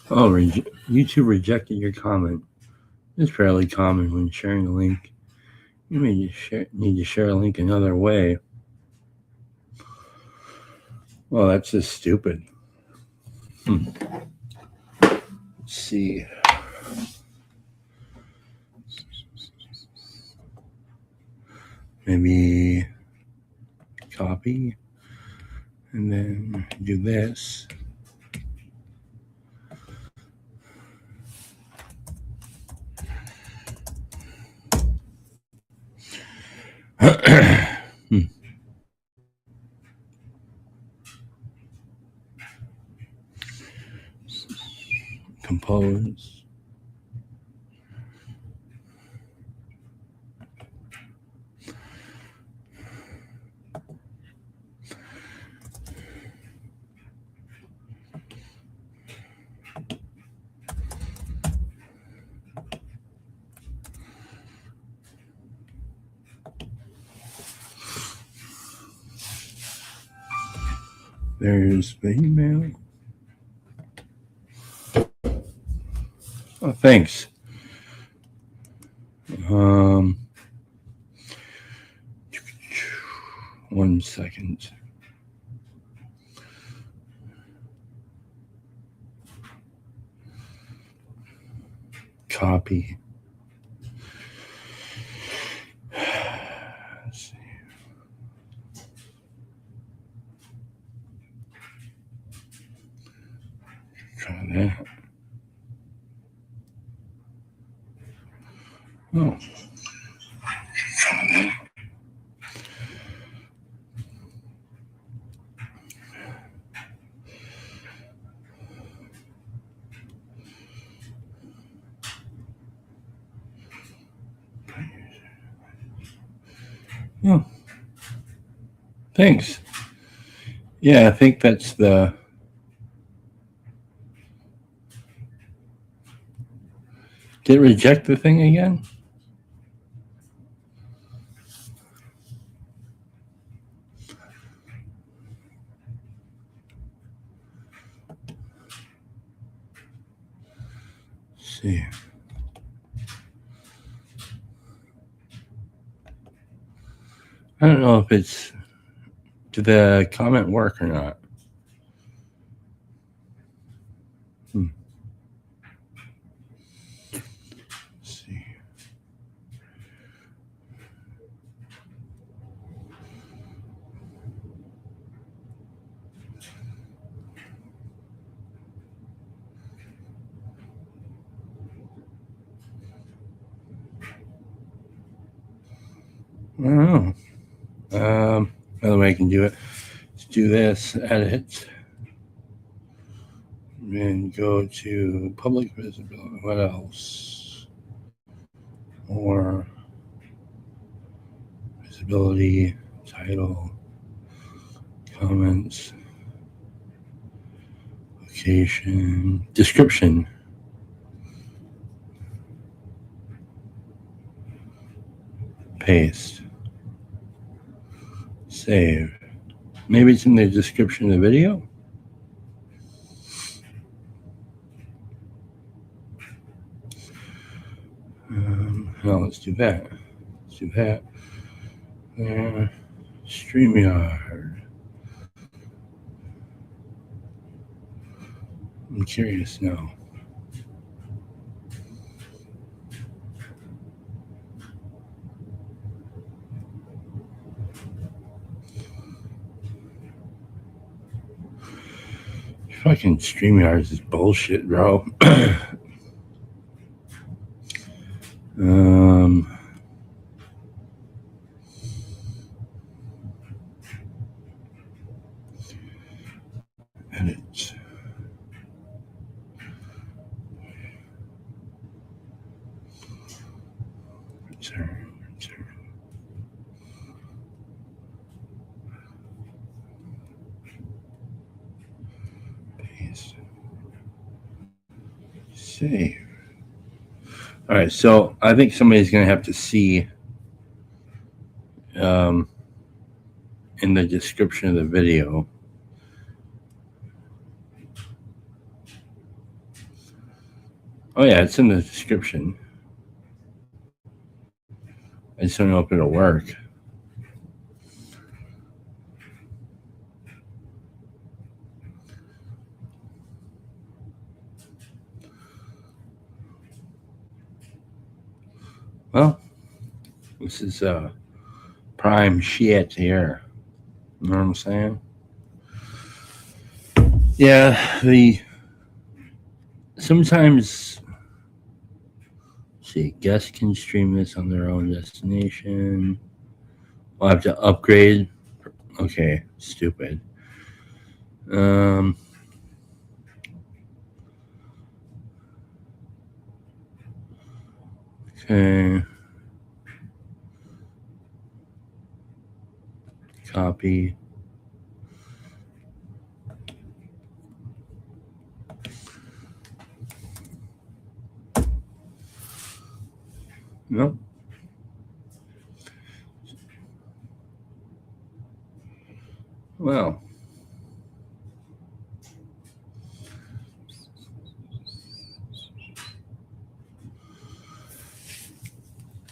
Oh, YouTube rejected your comment. It's fairly common when sharing a link. You may need to share a link another way. Well, that's just stupid. Let's see. Maybe copy and then do this. Compose. There's the email. Oh, thanks. Um, 1 second. Copy. Let's see. Try that. Oh. Try that. Oh, thanks. Yeah, I think that's the. Did it reject the thing again? Let's see. I don't know if it's. Did the comment work or not? Let's see. I don't know. Another way I can do it. Let's do this. Edit. And go to public visibility. What else? More visibility, title, comments, location, description. Paste. Save. Maybe it's in the description of the video. No, let's do that. Let's do that. StreamYard. I'm curious now. Fucking StreamYard is bullshit, bro. Edit. Return. Paste. Save. All right, so I think somebody's going to have to see in the description of the video. Oh yeah, it's in the description. I just don't know if it'll work. Well, this is prime shit here. You know what I'm saying? Yeah, sometimes see guests can stream this on their own destination. I'll have to upgrade. Okay, stupid. Um, okay. Copy. Nope. Well,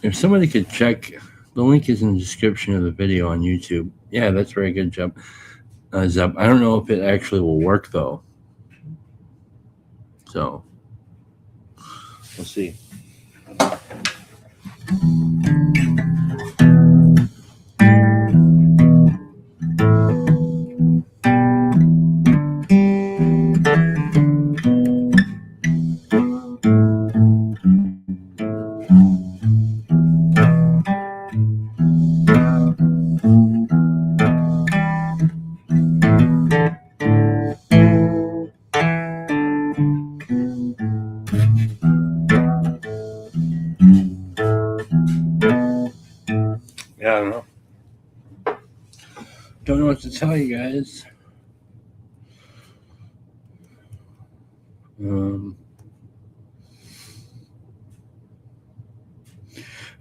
if somebody could check, the link is in the description of the video on YouTube. Yeah, that's very good job. Zep. I don't know if it actually will work though. So we'll see. Yeah, I don't know. Don't know what to tell you guys.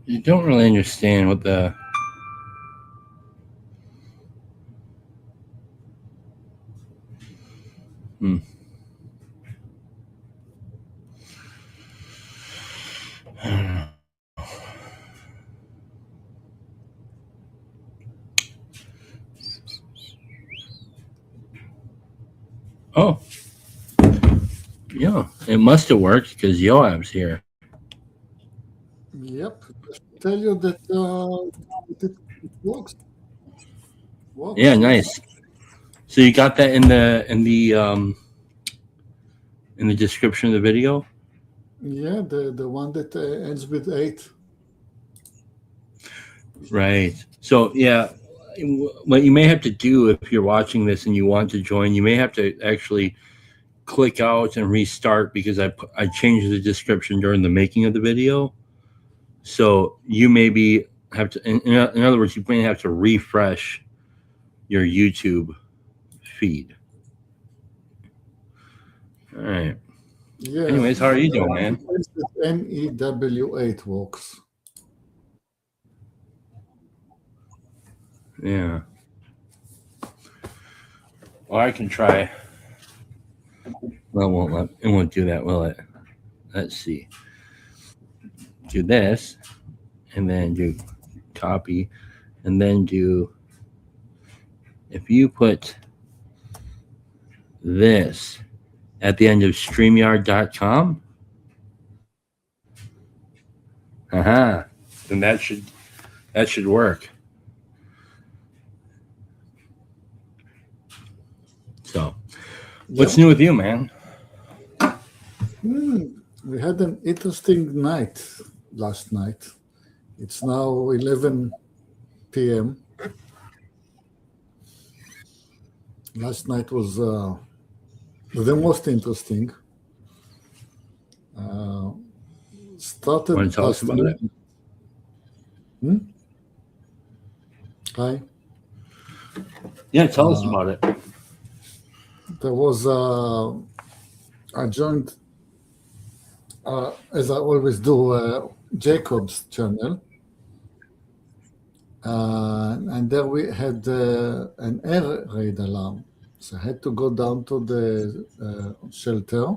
You don't really understand what the I don't know. Oh, yeah, it must have worked because Yoav's here. Yep. Tell you that it works. Yeah, nice. So you got that in the description of the video? Yeah, the one that ends with 8. Right. So yeah, what you may have to do if you're watching this and you want to join, you may have to actually click out and restart because I changed the description during the making of the video. So you maybe have to, in other words, you may have to refresh your YouTube feed. All right. Yeah. Anyways, how are you doing, man? NEW8 works. Yeah. Well, I can try. Well, it won't do that, will it? Let's see. Do this, and then do copy, and then do. If you put this at the end of StreamYard.com, then that should work. So, what's new with you, man? We had an interesting night last night. It's now 11 p.m. Last night was the most interesting. Started. Want to tell us about it? Hi. Yeah, tell us about it. There was I joined, as I always do, Jacob's channel. And there we had an air raid alarm. So I had to go down to the shelter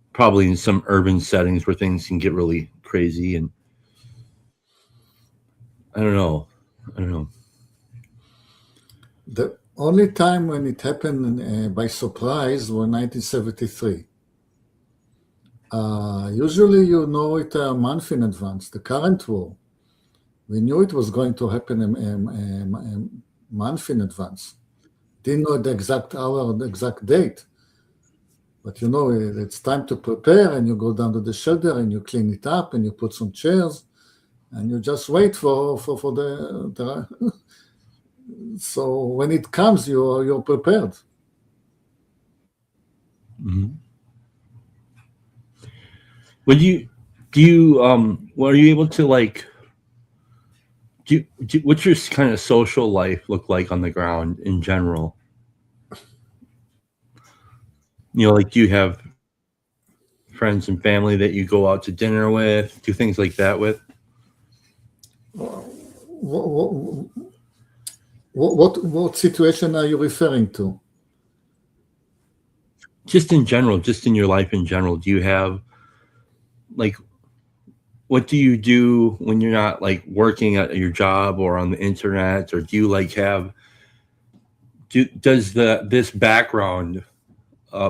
probably in some urban settings where things can get really crazy. And I don't know. The only time when it happened by surprise was 1973. Usually you know it a month in advance. The current war, we knew it was going to happen a month in advance. Didn't know the exact hour or the exact date. But you know, it's time to prepare, and you go down to the shelter and you clean it up and you put some chairs and you just wait for the so when it comes, you're prepared. Would you are you able to like what's your kind of social life look like on the ground in general? Like, do you have friends and family that you go out to dinner with, do things like that with? What situation are you referring to? Just in general, just in your life in general, do you have like what do you do when you're not like working at your job or on the internet, or do you like have does this background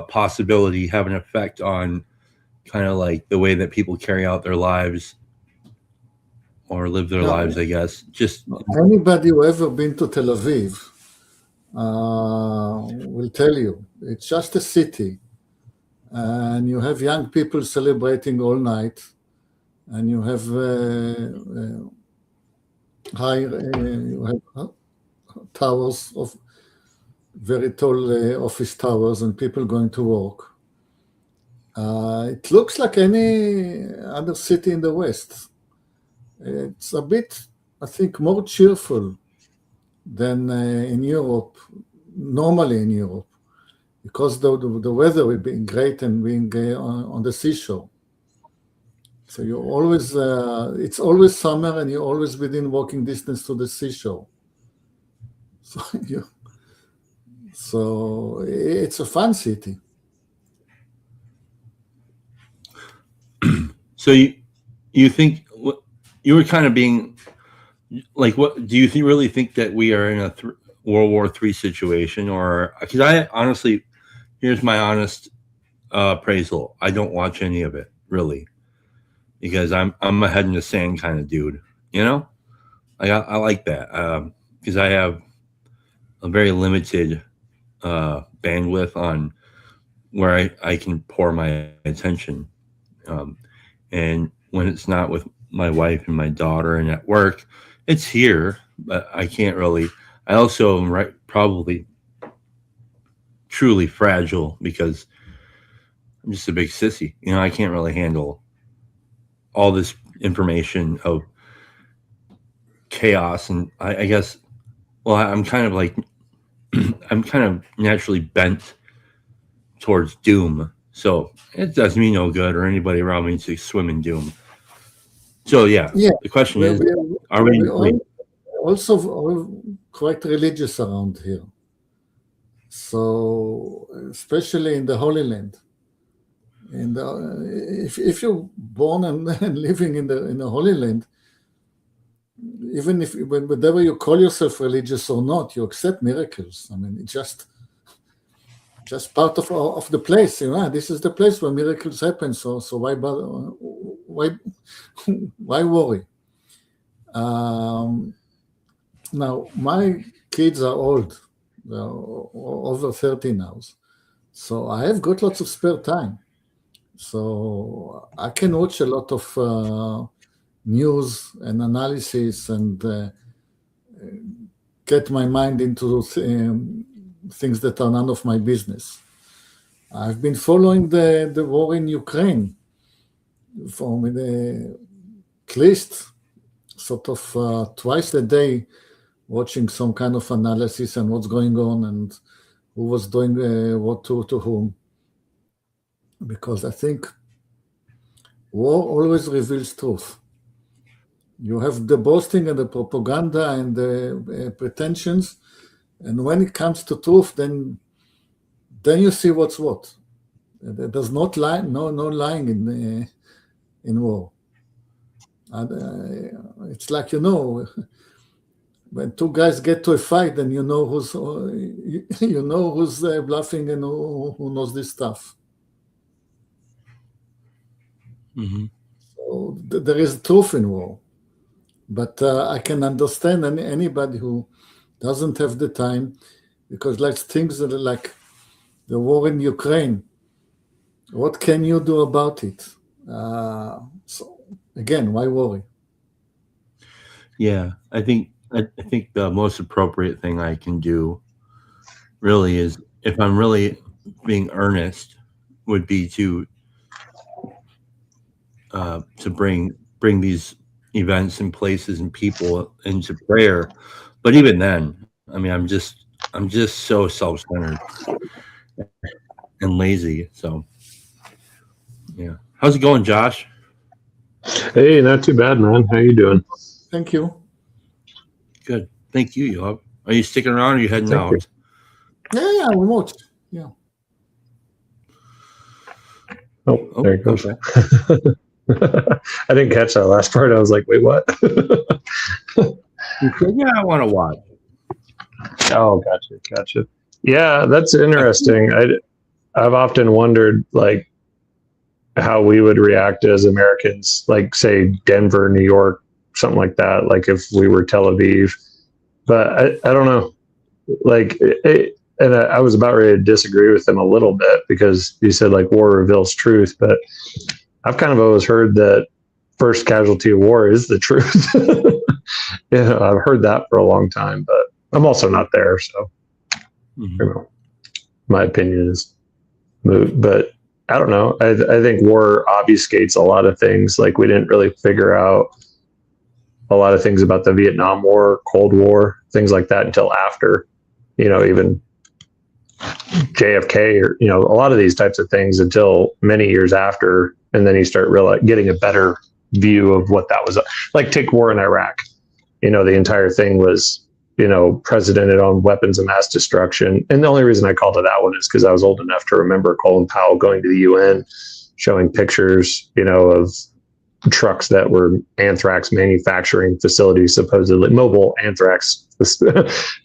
possibility have an effect on kind of like the way that people carry out their lives or live their lives, I guess? Just anybody who ever been to Tel Aviv will tell you it's just a city, and you have young people celebrating all night, and you have towers of very tall office towers and people going to work. It looks like any other city in the West. It's a bit, I think, more cheerful than in Europe, normally in Europe, because the weather will be great and being on the seashore. So you're always, it's always summer and you're always within walking distance to the seashore. So it's a fun city. So you think you were kind of being like, what do you really think that we are in a World War III situation? Or because I honestly, here's my honest appraisal, I don't watch any of it really, because I'm a head in the sand kind of dude, I like that because I have a very limited bandwidth on where I can pour my attention, and when it's not with my wife and my daughter and at work, it's here, but I can't really. I also am probably truly fragile because I'm just a big sissy. I can't really handle all this information of chaos, and I guess, well, I'm kind of like I'm kind of naturally bent towards doom, so it does me no good or anybody around me to swim in doom. So yeah. The question is, are we also quite religious around here? So especially in the Holy Land, and if you're born and living in the Holy Land, even if whenever you call yourself religious or not, you accept miracles. I mean, it's just part of the place. This is the place where miracles happen. So why bother? Why worry? Now my kids are old. They're over 30 now, so I have got lots of spare time. So I can watch a lot of news and analysis and get my mind into things that are none of my business. I've been following the war in Ukraine from at least sort of twice a day, watching some kind of analysis and what's going on and who was doing what to whom. Because I think war always reveals truth. You have the boasting and the propaganda and the pretensions, and when it comes to truth, then you see what's what. There's not no lying in war. And, it's like, when two guys get to a fight, then you know who's bluffing and who knows this stuff. Mm-hmm. So there is truth in war, but I can understand anybody who doesn't have the time, because like things that are like the war in Ukraine. What can you do about it? So again, why worry? Yeah, I think the most appropriate thing I can do really is, if I'm really being earnest, would be to bring these events and places and people into prayer. But even then, I mean, I'm just so self-centered and lazy. So yeah. How's it going, Josh? Hey, not too bad, man. How you doing? Thank you. Good. Thank you, Yoav. Are you sticking around or are you heading Thank out? you. Yeah, remote. Yeah. Oh, there it goes. Okay. I didn't catch that last part. I was like, wait, what? You said, yeah, I want to watch. Oh, gotcha. Yeah, that's interesting. I've often wondered, like, how we would react as Americans, like, say, Denver, New York, something like that, like if we were Tel Aviv. But I don't know. Like, and I was about ready to disagree with them a little bit, because you said, like, war reveals truth. But I've kind of always heard that first casualty of war is the truth. I've heard that for a long time, but I'm also not there. So, my opinion is moot. But I don't know. I think war obfuscates a lot of things. Like, we didn't really figure out a lot of things about the Vietnam War, Cold War, things like that until after, even JFK, or, a lot of these types of things until many years after. And then you start getting a better view of what that was. Like, take war in Iraq. The entire thing was, precedented on weapons of mass destruction. And the only reason I called it that one is because I was old enough to remember Colin Powell going to the UN, showing pictures, of trucks that were anthrax manufacturing facilities, supposedly mobile anthrax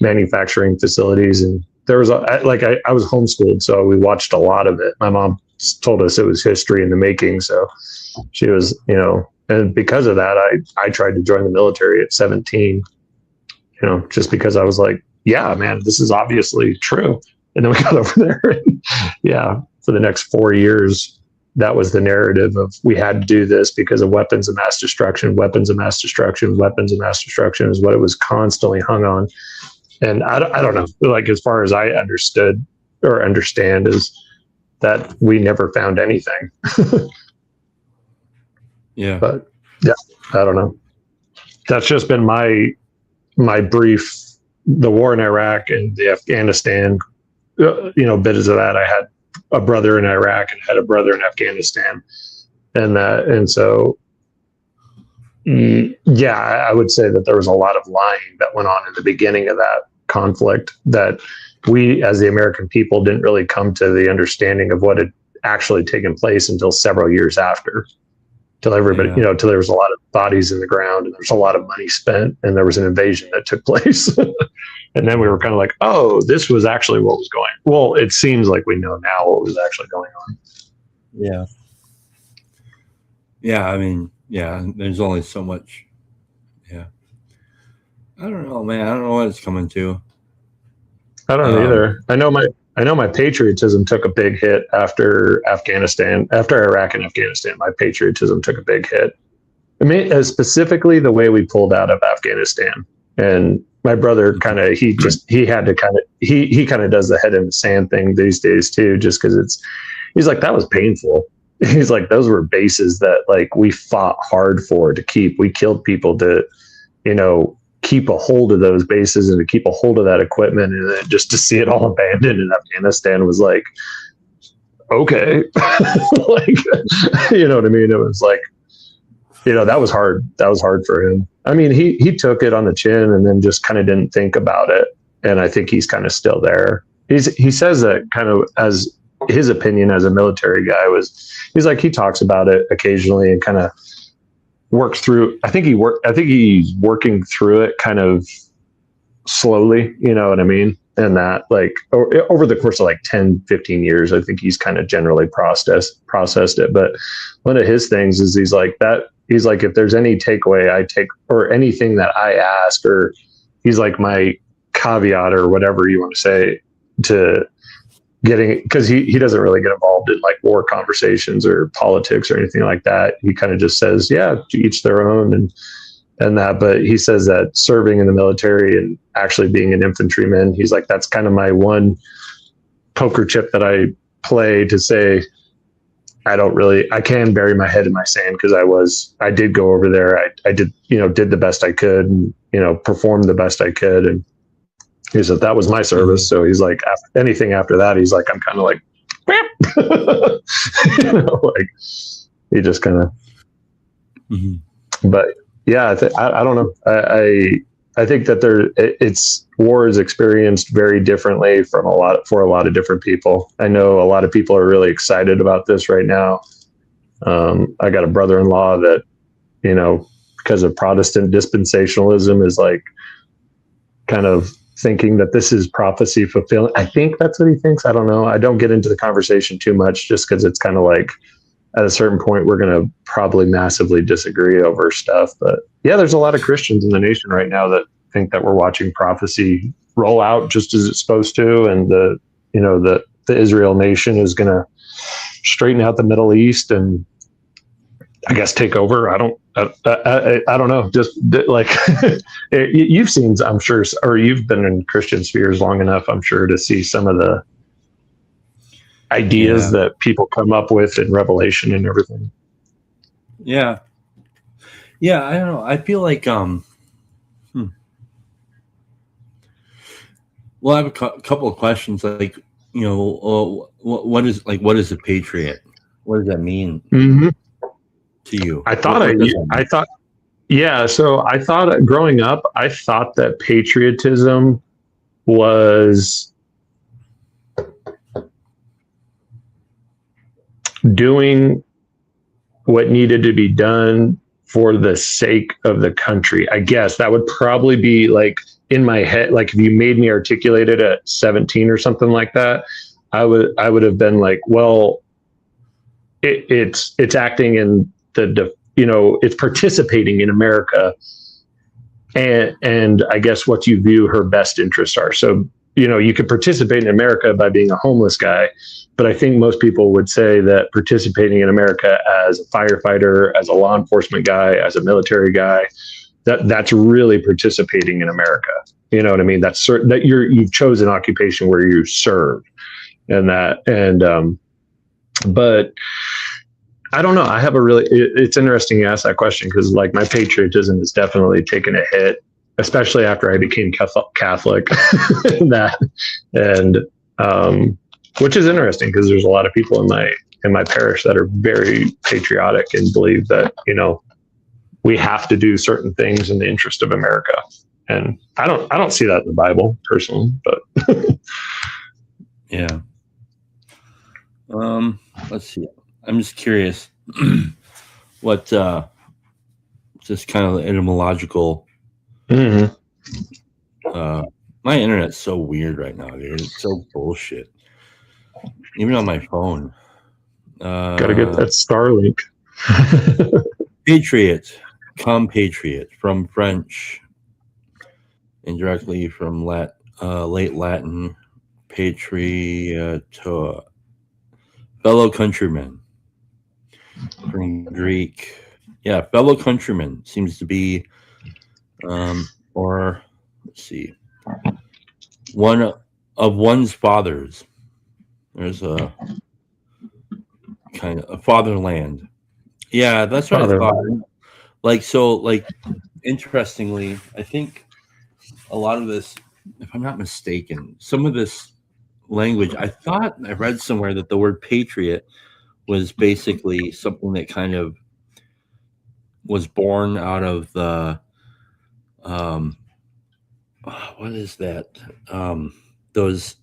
manufacturing facilities. And there was I was homeschooled, so we watched a lot of it. My mom told us it was history in the making. So she was, and because of that, I tried to join the military at 17, just because I was like, yeah, man, this is obviously true. And then we got over there. And yeah, for the next 4 years, that was the narrative of, we had to do this because of weapons of mass destruction. Weapons of mass destruction is what it was constantly hung on. And I don't know, like, as far as I understood or understand, is that we never found anything. Yeah. But yeah, I don't know. That's just been my brief, the war in Iraq and the Afghanistan, bits of that. I had a brother in Iraq and had a brother in Afghanistan, and so, yeah, I would say that there was a lot of lying that went on in the beginning of that conflict, that we, as the American people, didn't really come to the understanding of what had actually taken place until several years after. Till everybody, till there was a lot of bodies in the ground, and there was a lot of money spent, and there was an invasion that took place. And then we were kind of like, oh, this was actually what was going on. Well, it seems like we know now what was actually going on. Yeah. Yeah, I mean, yeah, there's only so much. Yeah. I don't know, man. I don't know what it's coming to. I don't know either. I know my patriotism took a big hit after Iraq and Afghanistan. My patriotism took a big hit. I mean, specifically the way we pulled out of Afghanistan. And my brother he kind of does the head in the sand thing these days too, just because he's like, that was painful. He's like, those were bases that, like, we fought hard for to keep. We killed people to, keep a hold of those bases and to keep a hold of that equipment, and then just to see it all abandoned in Afghanistan was like, okay. Like, you know what I mean? It was like, that was hard. That was hard for him. I mean, he took it on the chin and then just kind of didn't think about it. And I think he's kind of still there. He says that kind of as his opinion as a military guy was, he's like, he talks about it occasionally and kind of works through. I think he's working through it kind of slowly, you know what I mean? And that like over the course of like 10, 15 years, I think he's kind of generally processed it. But one of his things is he's like, if there's any takeaway I take or anything that I ask, or he's like my caveat or whatever you want to say to getting, because he doesn't really get involved in like war conversations or politics or anything like that. He kind of just says, yeah, to each their own and that, but he says that serving in the military and actually being an infantryman, he's like, that's kind of my one poker chip that I play to say, I can bury my head in my sand because I did go over there. I did the best I could and, performed the best I could. And he said, that was my service. So he's like, anything after that, he's like, I'm kind of like, like he just kind of, but yeah, I don't know. I think that war is experienced very differently for a lot of different people. I know a lot of people are really excited about this right now. I got a brother-in-law that, because of Protestant dispensationalism is like kind of thinking that this is prophecy fulfilling. I think that's what he thinks. I don't know. I don't get into the conversation too much just because it's kind of like at a certain point, we're going to probably massively disagree over stuff. But yeah, there's a lot of Christians in the nation right now that think that we're watching prophecy roll out just as it's supposed to. And the Israel nation is going to straighten out the Middle East and I guess take over. I don't know. Just like you've seen, I'm sure, or you've been in Christian spheres long enough, I'm sure, to see some of the ideas that people come up with in Revelation and everything. Yeah. I don't know. I feel like well, I have a couple of questions. Like, what is a patriot? What does that mean to you? So I thought growing up, I thought that patriotism was doing what needed to be done for the sake of the country. I guess that would probably be like in my head. Like if you made me articulate it at 17 or something like that, I would have been like, well, it's acting in it's participating in America. And I guess what you view her best interests are. So, you could participate in America by being a homeless guy, but I think most people would say that participating in America as a firefighter, as a law enforcement guy, as a military guy, that's really participating in America. You know what I mean? That's certain that you've chosen an occupation where you serve but I don't know. It's interesting you ask that question because like my patriotism has definitely taken a hit, especially after I became Catholic which is interesting because there's a lot of people in my parish that are very patriotic and believe that, we have to do certain things in the interest of America. And I don't see that in the Bible personally, but yeah. Let's see. I'm just curious what just kind of etymological. My internet's so weird right now, dude. It's so bullshit. Even on my phone. Gotta get that Starlink. Patriot, compatriot, from French, indirectly from late Latin, patrioto, fellow countrymen. From Greek, fellow countrymen seems to be, or let's see, one of one's fathers. There's a kind of a fatherland. Yeah, that's what I thought. Interestingly, I think a lot of this, if I'm not mistaken, some of this language, I thought I read somewhere that the word patriot was basically something that kind of was born out of the, what is that? Those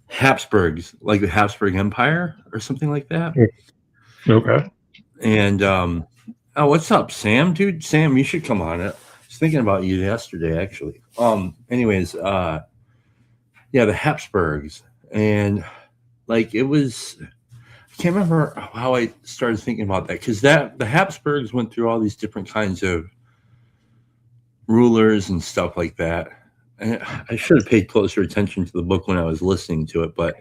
Habsburgs, like the Habsburg Empire or something like that. Okay. And oh, what's up, Sam? Dude, Sam, you should come on it. I was thinking about you yesterday, actually. Anyways, yeah, the Habsburgs, and like it was. I can't remember how I started thinking about that because the Habsburgs went through all these different kinds of rulers and stuff like that. And I should have paid closer attention to the book when I was listening to it, but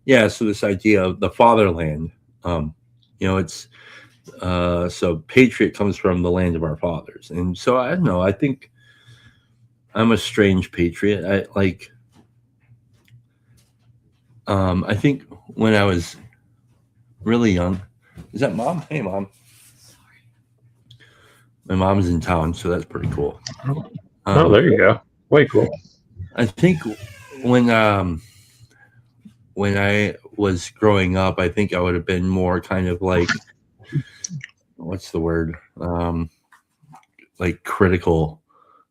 yeah. So this idea of the fatherland, it's so patriot comes from the land of our fathers, and so I don't know. I think I'm a strange patriot. I think when I was really young, is that Mom? Hey, Mom. My mom's in town, so that's pretty cool. Oh, there you go. Way cool. I think when I was growing up, I think I would have been more kind of like, what's the word? Like critical,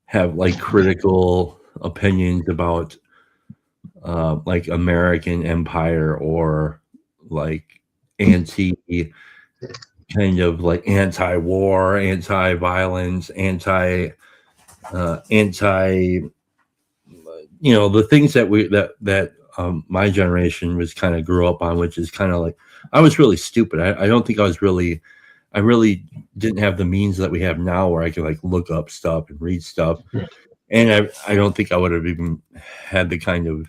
have like critical opinions about like American empire or like anti-war, anti-violence, anti the things that my generation was kind of grew up on, which is kind of like I was really stupid. I don't think I really didn't have the means that we have now where I could like look up stuff and read stuff. And I don't think I would have even had the kind of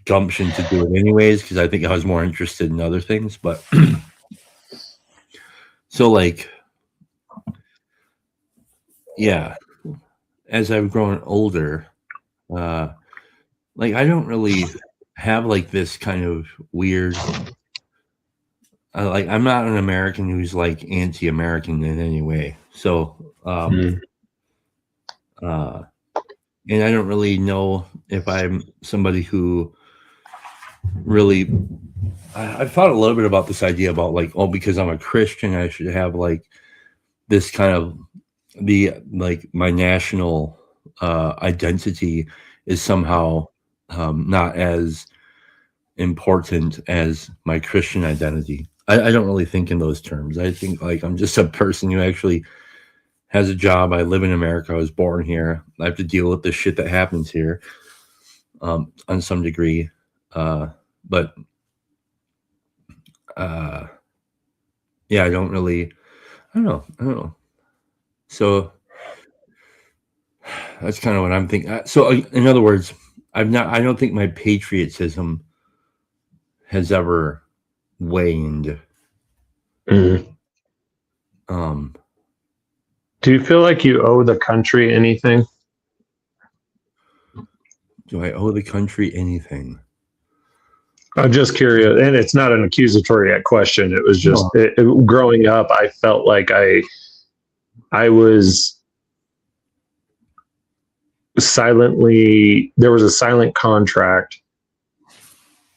gumption to do it anyways, because I think I was more interested in other things. But so like, yeah, as I've grown older, like I don't really have like this kind of weird, like I'm not an American who's like anti-American in any way. So, and I don't really know if I'm somebody who really, I've thought a little bit about this idea about like, oh, because I'm a Christian, I should have like this kind of my national identity is somehow not as important as my Christian identity. I don't really think in those terms. I think like I'm just a person who actually has a job. I live in America. I was born here. I have to deal with the shit that happens here on some degree. But yeah, I don't know. So that's kind of what I'm thinking. So in other words, I don't think my patriotism has ever waned. Do you feel like you owe the country anything? Do I owe the country anything? I'm just curious, and it's not an accusatory question. It was just growing up, I felt like I was there was a silent contract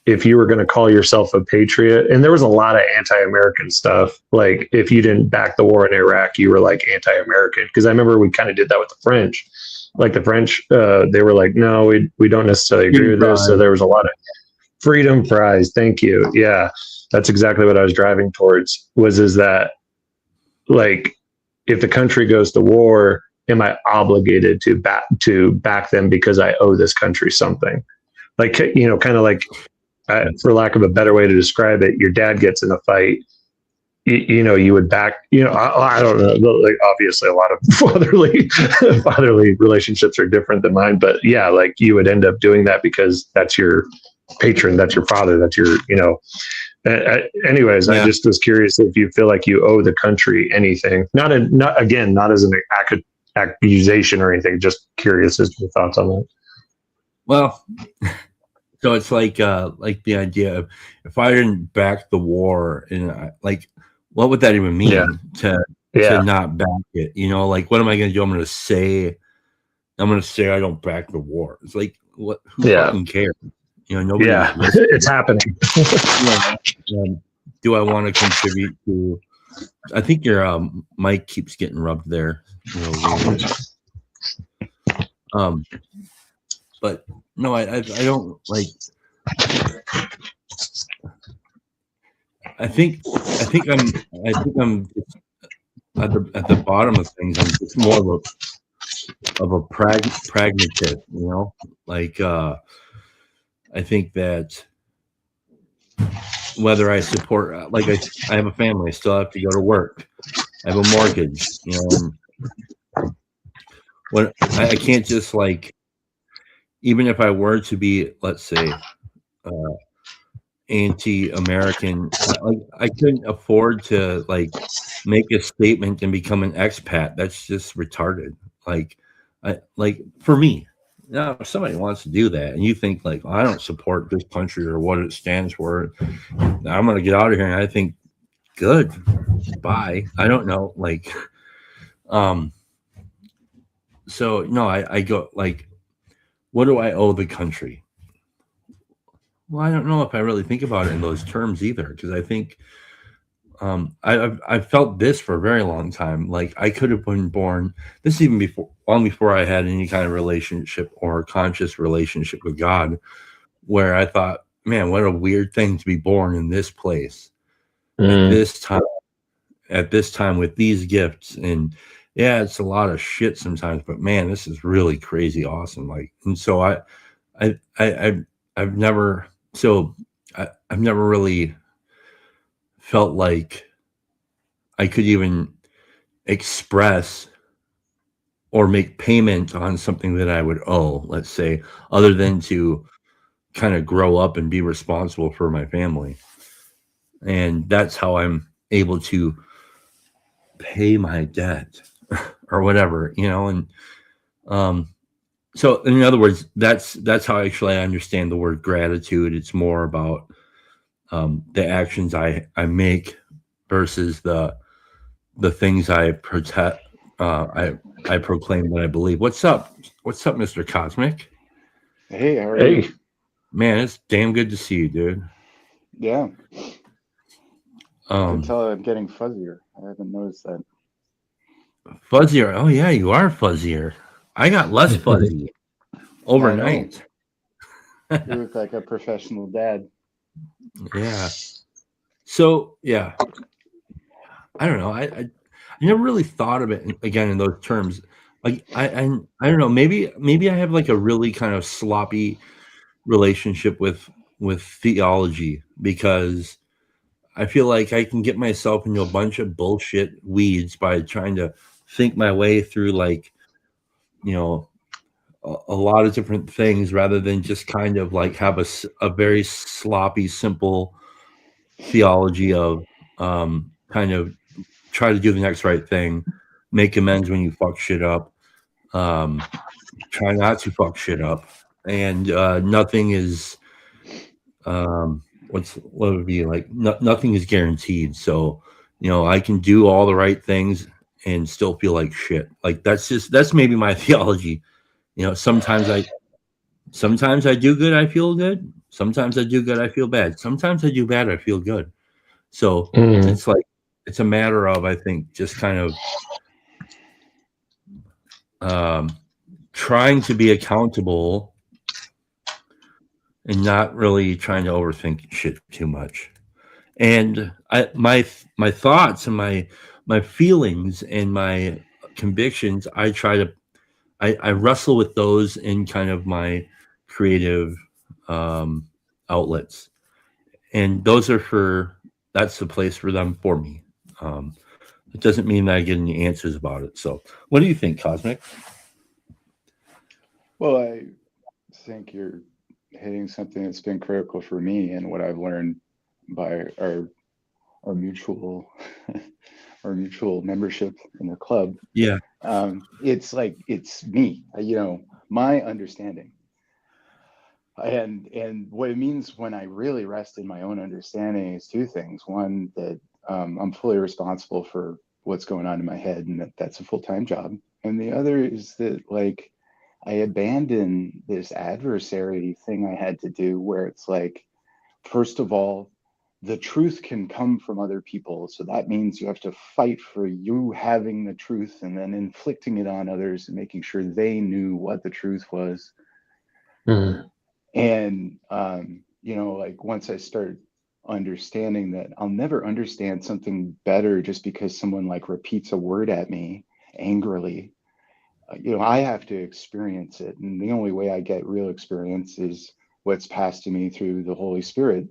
if you were going to call yourself a patriot. And there was a lot of anti-American stuff. Like if you didn't back the war in Iraq, you were like anti-American. Because I remember we kind of did that with the French. Like the French, they were like, no, we don't necessarily agree with this. So there was a lot of freedom prize. Thank you. Yeah, that's exactly what I was driving towards. Is that like if the country goes to war, am I obligated to back them because I owe this country something? Like, kind of like, for lack of a better way to describe it, your dad gets in a fight, you would back, I don't know, like obviously a lot of fatherly relationships are different than mine, but yeah, like you would end up doing that because that's your patron, that's your father, that's your, anyways, yeah. I just was curious if you feel like you owe the country anything, not as an accusation or anything, just curious as to your thoughts on that. Well, so it's like the idea of if I didn't back the war, and like, what would that even mean to not back it? Like, what am I going to do? I'm going to say I don't back the war. It's like, what? Who fucking cares? Nobody. Yeah, it's happening. Do I want to contribute to? I think your mic keeps getting rubbed there. But no, I don't like. I think I'm at the bottom of things. I'm just more of a pragmatist, you know. Like I think that whether I support, like I have a family, I still have to go to work. I have a mortgage, you know. And when I can't just like, even if I were to be, let's say, uh, anti-American, like I couldn't afford to like make a statement and become an expat. That's just retarded. Like, I like for me. Now, if somebody wants to do that, and you think like, I don't support this country or what it stands for, I'm gonna get out of here. And I think, good, bye. I don't know, like, um. So no, I go like, what do I owe the country? Well, I don't know if I really think about it in those terms either, because I think I've felt this for a very long time. Like I could have been born this even before, long before I had any kind of relationship or conscious relationship with God, where I thought, man, what a weird thing to be born in this place at Mm. this time with these gifts. And yeah, it's a lot of shit sometimes, but man, this is really crazy awesome. Like, and so I, I I've never so I've never really felt like I could even express or make payment on something that I would owe, let's say, other than to kind of grow up and be responsible for my family. And that's how I'm able to pay my debt or whatever, you know. And um, so, in other words, that's how actually I understand the word gratitude. It's more about the actions I make versus the things I protect. I proclaim that I believe. What's up? What's up, Mr. Cosmic? Hey, how are Hey, you? Man, it's damn good to see you, dude. Yeah, I can Um, tell I'm getting fuzzier. I haven't noticed that. fuzzier. Oh yeah, you are fuzzier. I got less fuzzy I know. overnight. You look like a professional dad. Yeah. So yeah, I don't know. I never really thought of it again in those terms. Like I don't know. Maybe I have like a really kind of sloppy relationship with theology because I feel like I can get myself into a bunch of bullshit weeds by trying to think my way through like, you know, a lot of different things rather than just kind of like have a very sloppy, simple theology of kind of try to do the next right thing, make amends when you fuck shit up, um, try not to fuck shit up, and nothing is what would be like nothing is guaranteed. So you know I can do all the right things and still feel like shit. Like that's maybe my theology. You know, sometimes I do good, I feel good. Sometimes I do good, I feel bad. Sometimes I do bad, I feel good. So mm. it's like it's a matter of I think just kind of um, trying to be accountable and not really trying to overthink shit too much. And my thoughts and my feelings and my convictions, I wrestle with those in kind of my creative um, outlets, and those are for that's the place for them for me. Um, it doesn't mean that I get any answers about it. So, what do you think, Cosmic? Well, I think you're hitting something that's been critical for me and what I've learned by our mutual our mutual membership in the club. Yeah, It's like it's me, my understanding. And what it means when I really rest in my own understanding is two things. One, that I'm fully responsible for what's going on in my head, and that's a full-time job. And the other is that like I abandon this adversary thing I had to do, where it's like, first of all, the truth can come from other people, so that means you have to fight for you having the truth and then inflicting it on others and making sure they knew what the truth was. Mhm. And, like once I start understanding that I'll never understand something better just because someone like repeats a word at me angrily, I have to experience it. And the only way I get real experience is what's passed to me through the Holy Spirit.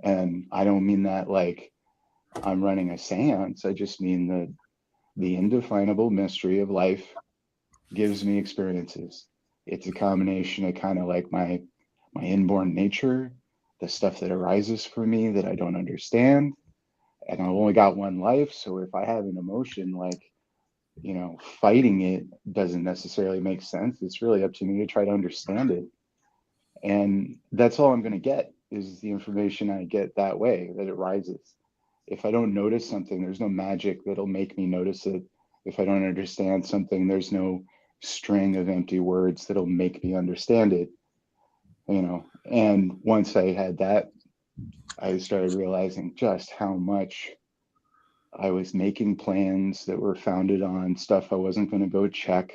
And I don't mean that like I'm running a seance. I just mean that the indefinable mystery of life gives me experiences. It's a combination of kind of like my inborn nature, the stuff that arises for me that I don't understand. And I've only got one life. So if I have an emotion like, fighting it doesn't necessarily make sense. It's really up to me to try to understand it. And that's all I'm going to get is the information I get that way, that it rises. If I don't notice something, there's no magic that'll make me notice it. If I don't understand something, there's no string of empty words that'll make me understand it. And once I had that, I started realizing just how much I was making plans that were founded on stuff I wasn't going to go check,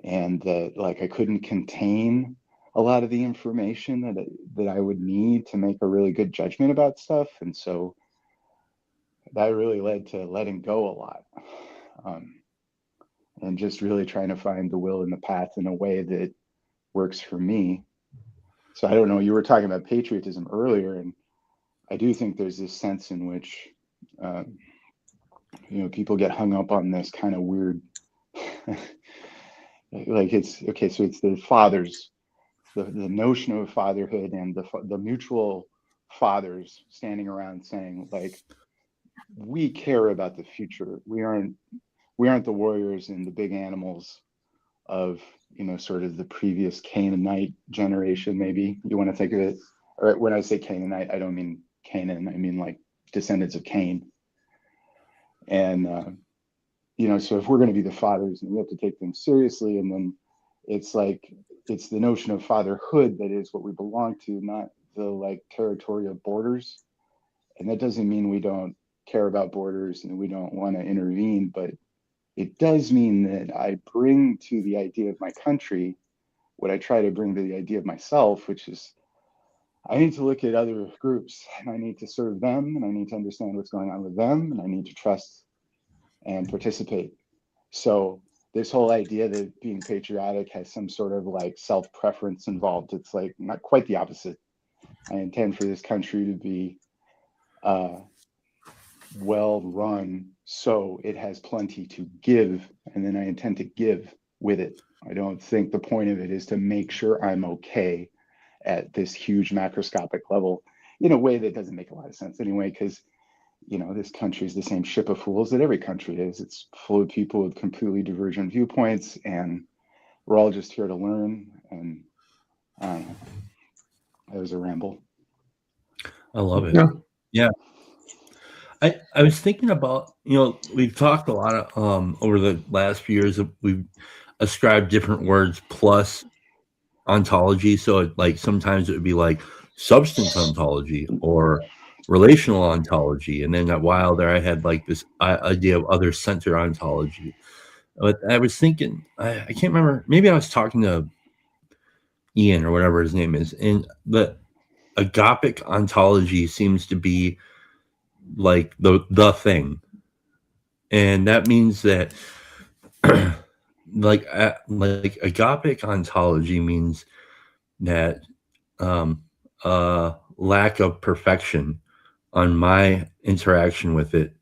and that like I couldn't contain a lot of the information that I would need to make a really good judgment about stuff. And so that really led to letting go a lot, and just really trying to find the will and the path in a way that works for me. So I don't know, you were talking about patriotism earlier, and I do think there's this sense in which, people get hung up on this kind of weird, like it's okay. So it's the fathers, the notion of fatherhood, and the mutual fathers standing around saying like, we care about the future. We aren't the warriors and the big animals of sort of the previous Canaanite generation. Maybe you want to think of it, or when I say Canaanite, I don't mean Canaan. I mean like descendants of Cain. And so if we're going to be the fathers, and we have to take things seriously, and then it's like it's the notion of fatherhood that is what we belong to, not the like territorial borders. And that doesn't mean we don't care about borders and we don't want to intervene, but it does mean that I bring to the idea of my country what I try to bring to the idea of myself, which is I need to look at other groups and I need to serve them and I need to understand what's going on with them and I need to trust and participate. So this whole idea that being patriotic has some sort of like self-preference involved, it's like not quite the opposite. I intend for this country to be well run so it has plenty to give, and then I intend to give with it. I don't think the point of it is to make sure I'm okay at this huge macroscopic level in a way that doesn't make a lot of sense anyway, because this country is the same ship of fools that every country is. It's full of people with completely divergent viewpoints, and we're all just here to learn. And I don't know, that was a ramble. I love it. Yeah. Yeah. I was thinking about, we've talked a lot of, over the last few years, we've ascribed different words plus ontology. So like sometimes it would be like substance ontology or relational ontology. And then a while there, I had like this idea of other center ontology. But I was thinking, I can't remember, maybe I was talking to Ian or whatever his name is. And the agapic ontology seems to be like the thing. And that means that like agapic ontology means that lack of perfection on my interaction with it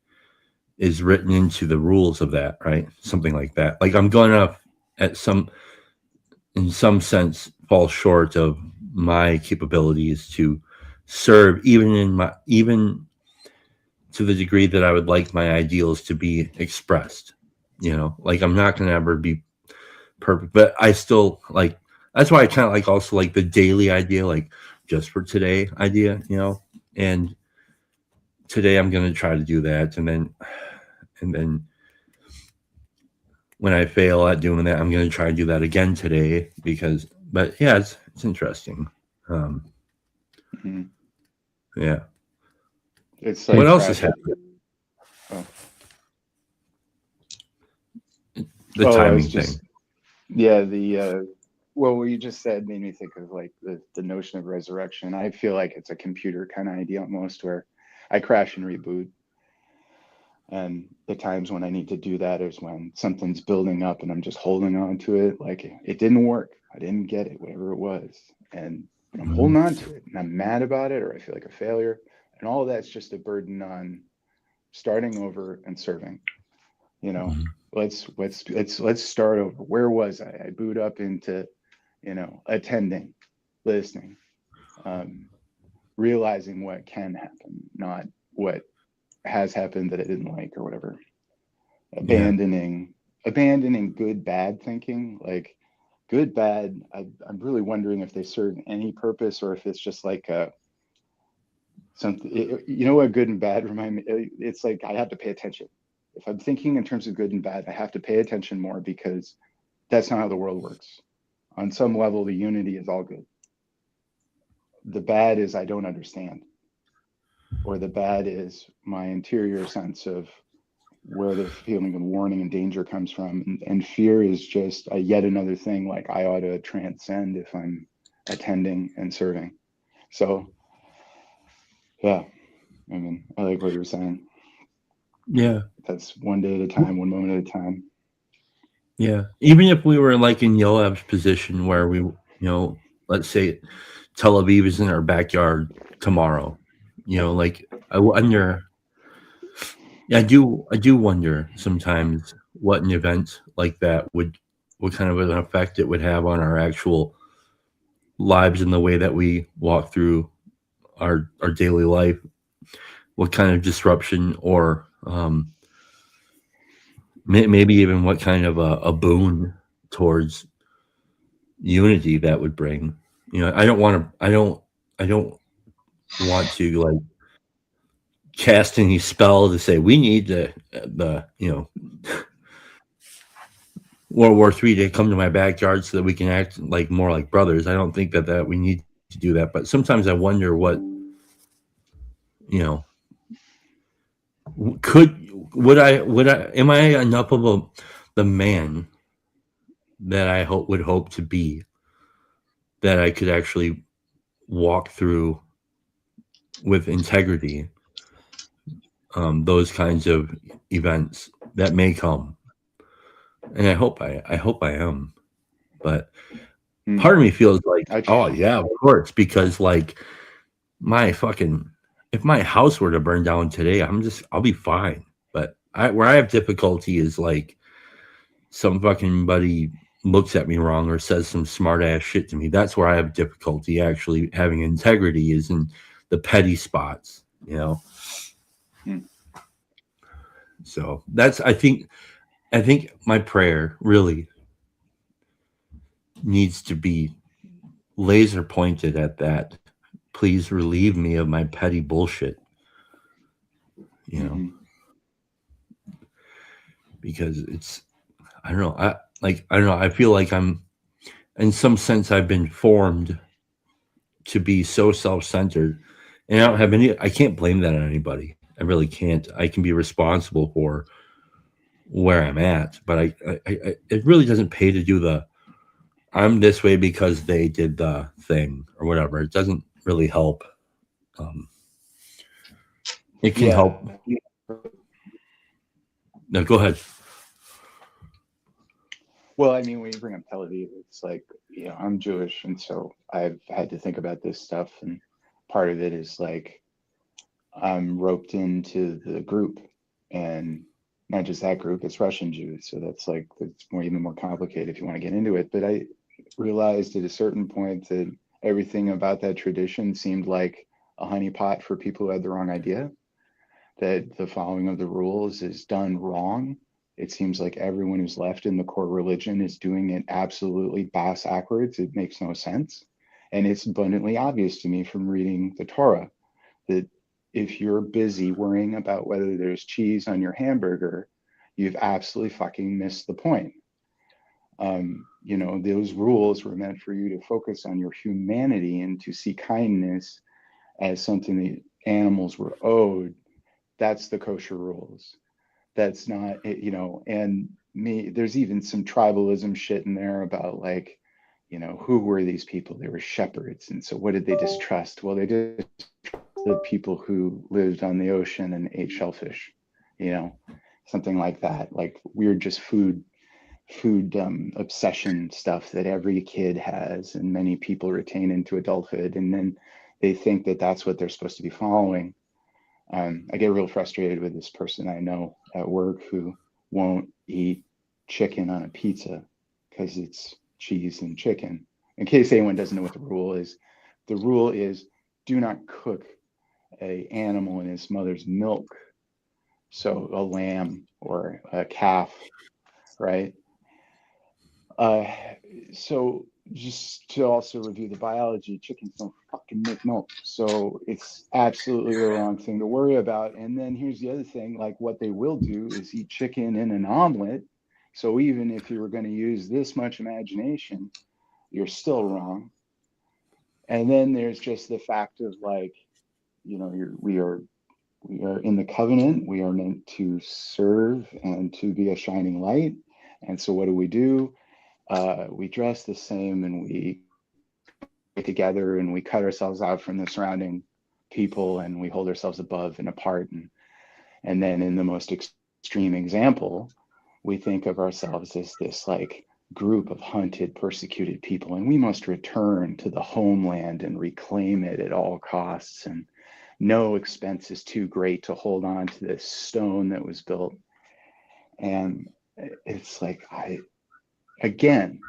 is written into the rules of that, right? Something like that. Like I'm going to in some sense fall short of my capabilities to serve even to the degree that I would like my ideals to be expressed. Like I'm not going to ever be perfect, but I still like, that's why I kind of like also like the daily idea, like just for today idea, and today I'm going to try to do that. And then when I fail at doing that, I'm going to try to do that again today but yeah, it's interesting. Mm-hmm. Yeah. It's like what else is happening? The timing thing. Yeah, the Well, what you just said made me think of like the notion of resurrection. I feel like it's a computer kind of idea almost, where I crash and reboot. And the times when I need to do that is when something's building up and I'm just holding on to it. Like it didn't work. I didn't get it, whatever it was. And I'm holding on to it and I'm mad about it, or I feel like a failure. And all of that's just a burden on starting over and serving. You know, let's start over. Where was I? I boot up into, attending, listening, realizing what can happen, not what has happened that I didn't like or whatever. Abandoning good bad thinking, like good bad. I'm really wondering if they serve any purpose, or if it's just like something. What good and bad remind me? It's like I have to pay attention. If I'm thinking in terms of good and bad, I have to pay attention more, because that's not how the world works. On some level, the unity is all good. The bad is I don't understand, or the bad is my interior sense of where the feeling of warning and danger comes from. And fear is just yet another thing like I ought to transcend if I'm attending and serving. So, yeah, I mean, I like what you were saying. Yeah. That's one day at a time, one moment at a time. Yeah. Even if we were like in Yoav's position where we, let's say Tel Aviv is in our backyard tomorrow, like I wonder, I do wonder sometimes what an event like that what kind of an effect it would have on our actual lives and the way that we walk through our daily life, what kind of disruption or maybe even what kind of a boon towards unity that would bring. I don't want to like cast any spell to say we need the World War III to come to my backyard so that we can act like more like brothers. I don't think that we need to do that. But sometimes I wonder what would I am I enough of the man that I would hope to be, that I could actually walk through with integrity those kinds of events that may come, and I hope I am, but part of me feels like, oh yeah, of course, because like if my house were to burn down today, I'll be fine. But where I have difficulty is like some fucking buddy looks at me wrong or says some smart ass shit to me. That's where I have difficulty actually having integrity, is in the petty spots, So that's, I think my prayer really needs to be laser pointed at that. Please relieve me of my petty bullshit, because it's, I don't know. I feel like I'm, in some sense, I've been formed to be so self-centered, and I can't blame that on anybody. I really can't. I can be responsible for where I'm at, but it really doesn't pay to do I'm this way because they did the thing or whatever. It doesn't really help. It can help. No, go ahead. Well, I mean, when you bring up Tel Aviv, it's like, I'm Jewish, and so I've had to think about this stuff, and part of it is like I'm roped into the group, and not just that group, it's Russian Jews, so that's even more complicated if you want to get into it. But I realized at a certain point that everything about that tradition seemed like a honeypot for people who had the wrong idea, that the following of the rules is done wrong. It seems like everyone who's left in the core religion is doing it absolutely backwards. It makes no sense. And it's abundantly obvious to me from reading the Torah that if you're busy worrying about whether there's cheese on your hamburger, you've absolutely fucking missed the point. Those rules were meant for you to focus on your humanity and to see kindness as something that animals were owed. That's the kosher rules. That's not, and there's even some tribalism shit in there about like, You know, who were these people? They were shepherds. And so what did they distrust? Well, they distrusted the people who lived on the ocean and ate shellfish, you know, something like that, like weird, just food obsession stuff that every kid has and many people retain into adulthood. And then they think that that's what they're supposed to be following. I get real frustrated with this person I know at work who won't eat chicken on a pizza because it's cheese and chicken. In case anyone doesn't know what the rule is do not cook a animal in its mother's milk. So a lamb or a calf, right? So just to also review the biology, chickens don't fucking make milk. So it's absolutely the wrong thing to worry about. And then here's the other thing, like what they will do is eat chicken in an omelet. So even if you were going to use this much imagination, you're still wrong. And then there's just the fact of like, you know, we are in the covenant. We are meant to serve and to be a shining light. And so what do? We dress the same and we get together and we cut ourselves out from the surrounding people and we hold ourselves above and apart. And then in the most extreme example, we think of ourselves as this like group of hunted, persecuted people, and we must return to the homeland and reclaim it at all costs. And no expense is too great to hold on to this stone that was built. And it's like, again,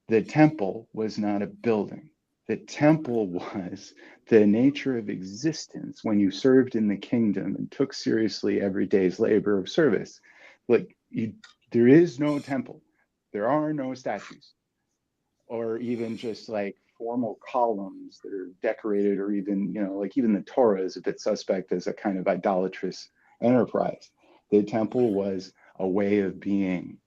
the temple was not a building. The temple was the nature of existence when you served in the kingdom and took seriously every day's labor of service. Like there is no temple. There are no statues or even just like formal columns that are decorated, or even, you know, like even the Torah is a bit suspect as a kind of idolatrous enterprise. The temple was a way of being,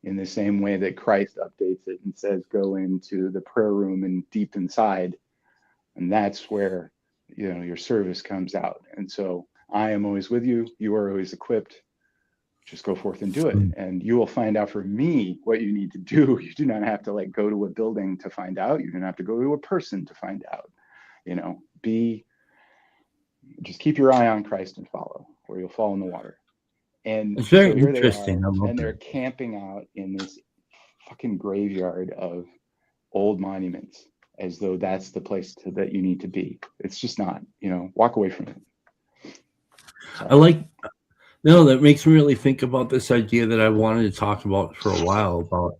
in the same way that Christ updates it and says, go into the prayer room and deep inside. And that's where, you know, your service comes out. And so I am always with you. You are always equipped. Just go forth and do it. And you will find out for me what you need to do. You do not have to like go to a building to find out. You don't have to go to a person to find out. You know, just keep your eye on Christ and follow, or you'll fall in the water. And it's very so here interesting. they are, and they're camping out in this fucking graveyard of old monuments as though that's the place that you need to be. It's just not, you know, walk away from it. Sorry. That makes me really think about this idea that I wanted to talk about for a while. About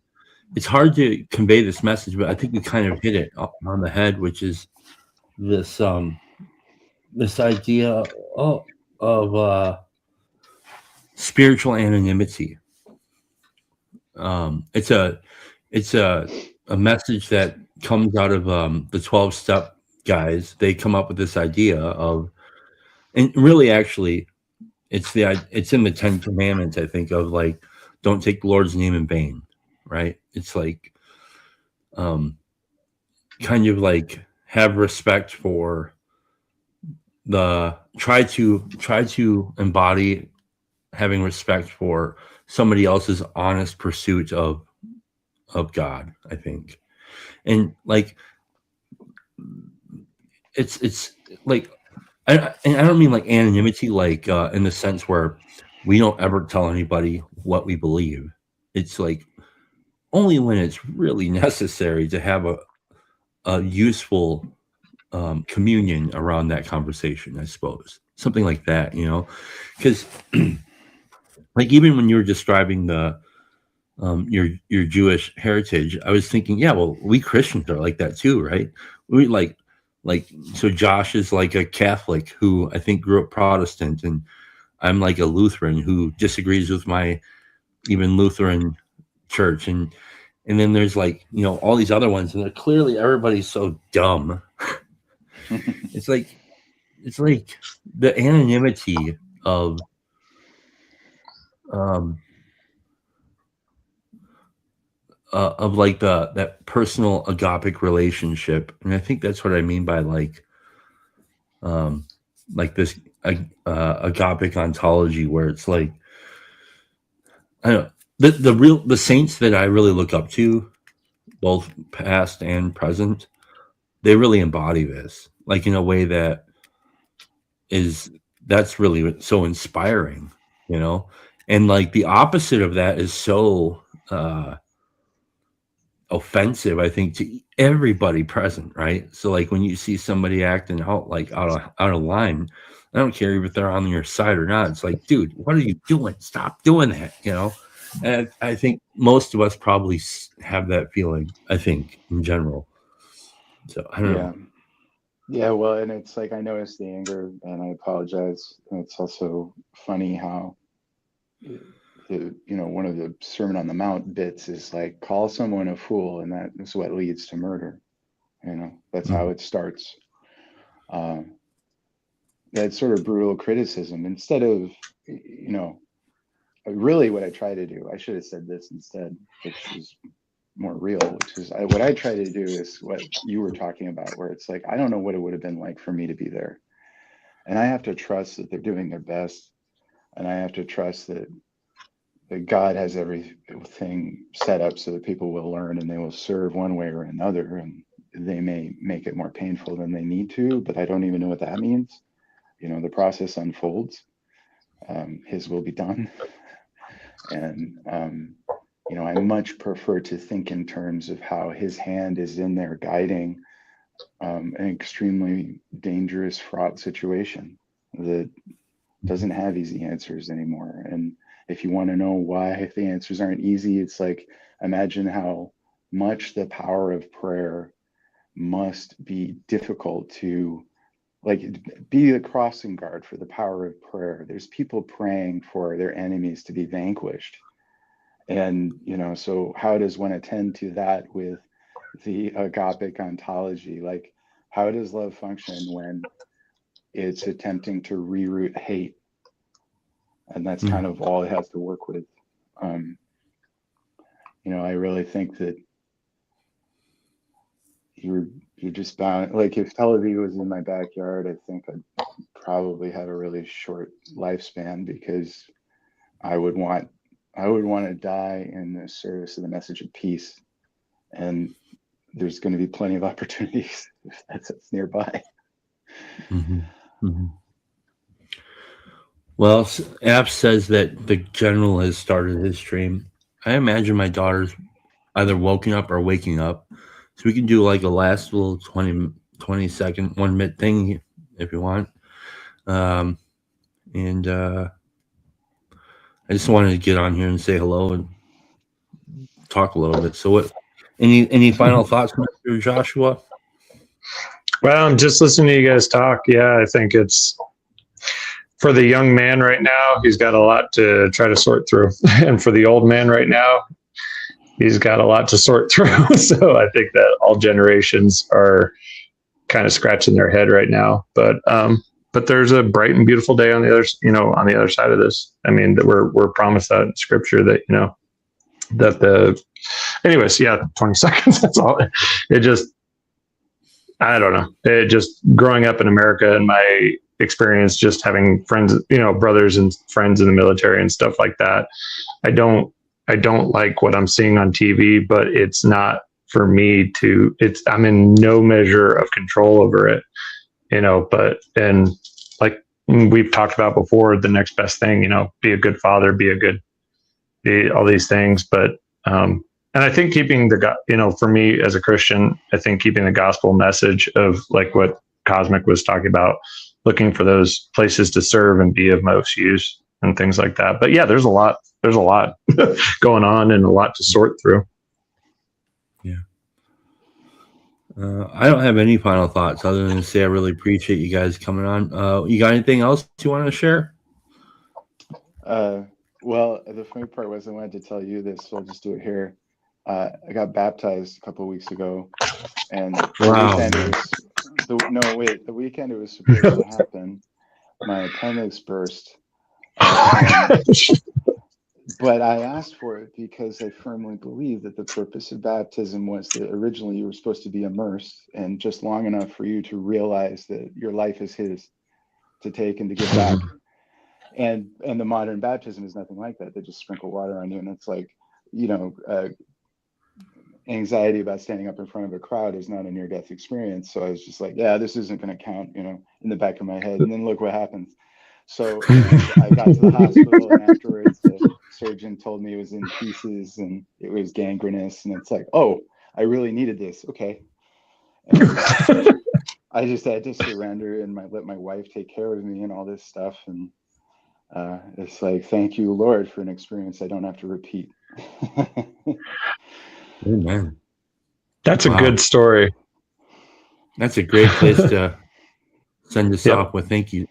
it's hard to convey this message, but I think we kind of hit it on the head, which is this this idea of spiritual anonymity. It's a message that comes out of the 12-step guys. They come up with this idea of, and really actually it's in the 10 Commandments, I think, of like, don't take the Lord's name in vain, right? It's like kind of like have respect for try to embody having respect for somebody else's honest pursuit of God, I think. And like it's like and I don't mean like anonymity, like in the sense where we don't ever tell anybody what we believe. It's like only when it's really necessary to have a useful communion around that conversation, I suppose. Something like that, you know? Because like even when you were describing the your Jewish heritage, I was thinking, yeah, well, we Christians are like that too, right? We like so Josh is like a Catholic who I think grew up Protestant, and I'm like a Lutheran who disagrees with my even Lutheran church, and then there's like, you know, all these other ones, and they're clearly everybody's so dumb. It's like the anonymity of like that personal agapic relationship. And I think that's what I mean by like this agapic ontology, where it's like, I don't know, the saints that I really look up to, both past and present, they really embody this, like in a way that's really so inspiring, you know? And like the opposite of that is so offensive, I think, to everybody present, right? So like when you see somebody acting out like out of line, I don't care if they're on your side or not. It's like, dude, what are you doing? Stop doing that, you know? And I think most of us probably have that feeling, I think, in general. So I don't Yeah. know. Yeah, well, and it's like I noticed the anger, and I apologize. And it's also funny how one of the Sermon on the Mount bits is like call someone a fool, and that is what leads to murder. That's how it starts. That sort of brutal criticism instead of, really what I try to do. I should have said this instead, which is more real, which is what I try to do is what you were talking about, where it's like, I don't know what it would have been like for me to be there. And I have to trust that they're doing their best. And I have to trust that God has everything set up so that people will learn and they will serve one way or another. And they may make it more painful than they need to, but I don't even know what that means. The process unfolds. His will be done. And, I much prefer to think in terms of how his hand is in there guiding an extremely dangerous, fraught situation that doesn't have easy answers anymore. And if you want to know why the answers aren't easy, it's like, imagine how much the power of prayer must be difficult to, like, be the crossing guard for the power of prayer. There's people praying for their enemies to be vanquished. And, so how does one attend to that with the agapic ontology? Like, how does love function when it's attempting to reroute hate? And that's kind of all it has to work with. I really think that you're just bound. Like, if Tel Aviv was in my backyard, I think I'd probably have a really short lifespan, because I would want to die in the service of the message of peace. And there's going to be plenty of opportunities if that's nearby. Well, App says that the general has started his stream. I imagine my daughter's either woken up or waking up. So we can do like a last little 20 second, 1 minute thing if you want. And I just wanted to get on here and say hello and talk a little bit. So what, any final thoughts, Mr. Joshua? Well, I'm just listening to you guys talk. Yeah, I think it's for the young man right now, he's got a lot to try to sort through. And for the old man right now, he's got a lot to sort through. So I think that all generations are kind of scratching their head right now. But there's a bright and beautiful day on the other side of this. I mean, that we're promised that in scripture that, anyways, yeah, 20 seconds. That's all. It just, I don't know. It just growing up in America and my experience, just having friends, brothers and friends in the military and stuff like that. I don't like what I'm seeing on TV, but it's not for me to, I'm in no measure of control over it, and like we've talked about before, the next best thing, be a good father, be all these things. But, and I think keeping for me as a Christian, I think keeping the gospel message of like what Cosmic was talking about, looking for those places to serve and be of most use and things like that. But yeah, there's a lot going on and a lot to sort through. Yeah. I don't have any final thoughts other than to say I really appreciate you guys coming on. You got anything else you want to share? Well, the funny part was I wanted to tell you this, so I'll just do it here. I got baptized a couple of weeks ago, and the weekend it was supposed to happen, my appendix burst. But I asked for it because I firmly believe that the purpose of baptism was that originally you were supposed to be immersed, and just long enough for you to realize that your life is his to take and to give back. And the modern baptism is nothing like that. They just sprinkle water on you, and it's like, anxiety about standing up in front of a crowd is not a near-death experience. So I was just like, yeah, this isn't going to count, you know, in the back of my head. And then look what happens. So I got to the hospital, and afterwards the surgeon told me it was in pieces and it was gangrenous. And it's like, oh, I really needed this. Okay. And I just had to surrender and let my wife take care of me and all this stuff. And it's like, thank you, Lord, for an experience I don't have to repeat. Amen. That's Wow. a good story. That's a great place to send us Yep. off with. Thank you.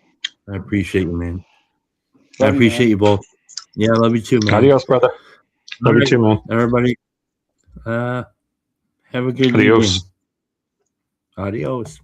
I appreciate you, man. I Love you, appreciate man. you both. Yeah, I love you too, man. Adios, brother. Love you right. too, man. Everybody, have a good Adios. evening. Adios.